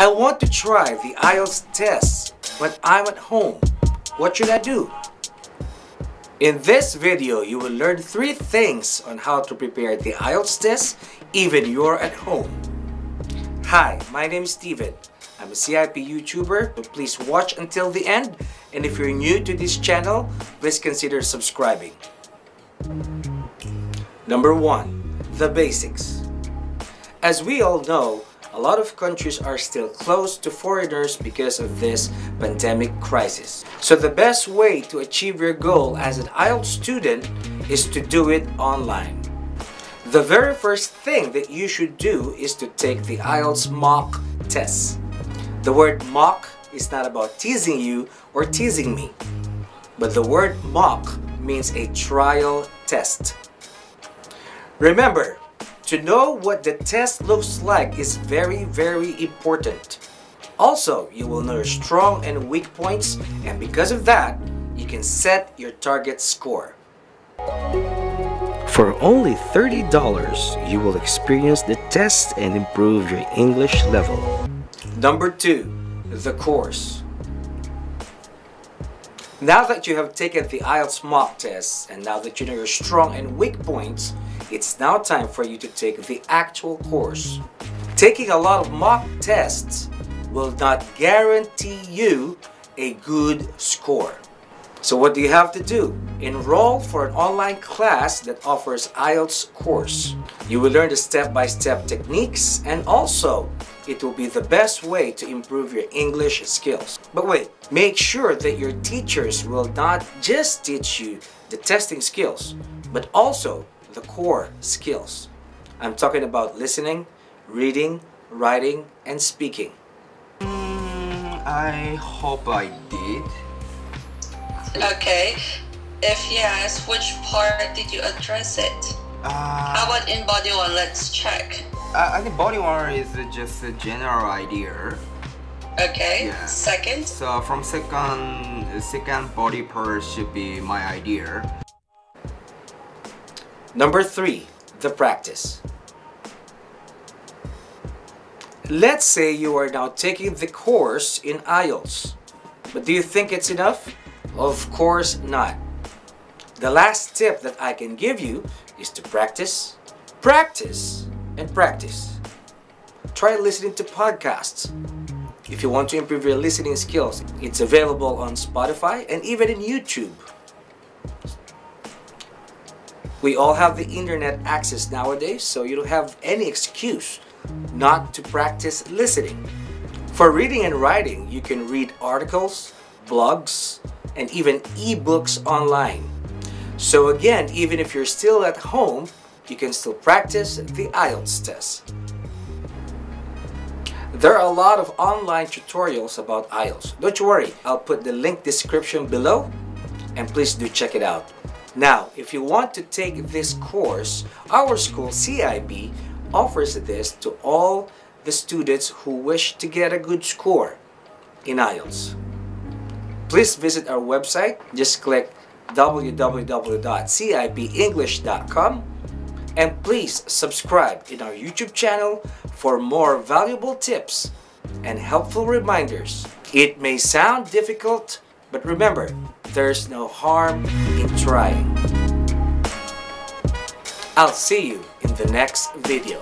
I want to try the IELTS test, but I'm at home. What should I do? In this video, you will learn 3 things on how to prepare the IELTS test even you're at home. Hi, my name is Steven. I'm a CIP YouTuber, so please watch until the end. And if you're new to this channel, please consider subscribing. Number 1, the basics. As we all know, a lot of countries are still closed to foreigners because of this pandemic crisis. So the best way to achieve your goal as an IELTS student is to do it online. The very first thing that you should do is to take the IELTS mock test. The word mock is not about teasing you or teasing me, but the word mock means a trial test. Remember, to know what the test looks like is very, very important. Also, you will know your strong and weak points, and because of that, you can set your target score. For only $30, you will experience the test and improve your English level. Number 2, the course. Now that you have taken the IELTS mock test, and now that you know your strong and weak points, it's now time for you to take the actual course. Taking a lot of mock tests will not guarantee you a good score. So what do you have to do? Enroll for an online class that offers IELTS course. You will learn the step-by-step techniques, and also it will be the best way to improve your English skills. But wait, make sure that your teachers will not just teach you the testing skills, but also the core skills. I'm talking about listening, reading, writing, and speaking. I hope I did. Okay. If yes, which part did you address it? How about in body 1? Let's check. I think body 1 is just a general idea. Okay. Yeah. Second? So from second body part should be my idea. Number 3, the practice. Let's say you are now taking the course in IELTS, but do you think it's enough? Of course not. The last tip that I can give you is to practice, practice, and practice. Try listening to podcasts. If you want to improve your listening skills, it's available on Spotify and even in YouTube. We all have the internet access nowadays, so you don't have any excuse not to practice listening. For reading and writing, you can read articles, blogs, and even ebooks online. So again, even if you're still at home, you can still practice the IELTS test. There are a lot of online tutorials about IELTS. Don't you worry, I'll put the link description below, and please do check it out. Now, if you want to take this course, our school CIP offers this to all the students who wish to get a good score in IELTS. Please visit our website. Just click www.cipenglish.com, and please subscribe in our YouTube channel for more valuable tips and helpful reminders. It may sound difficult, but remember, there's no harm in trying. I'll see you in the next video.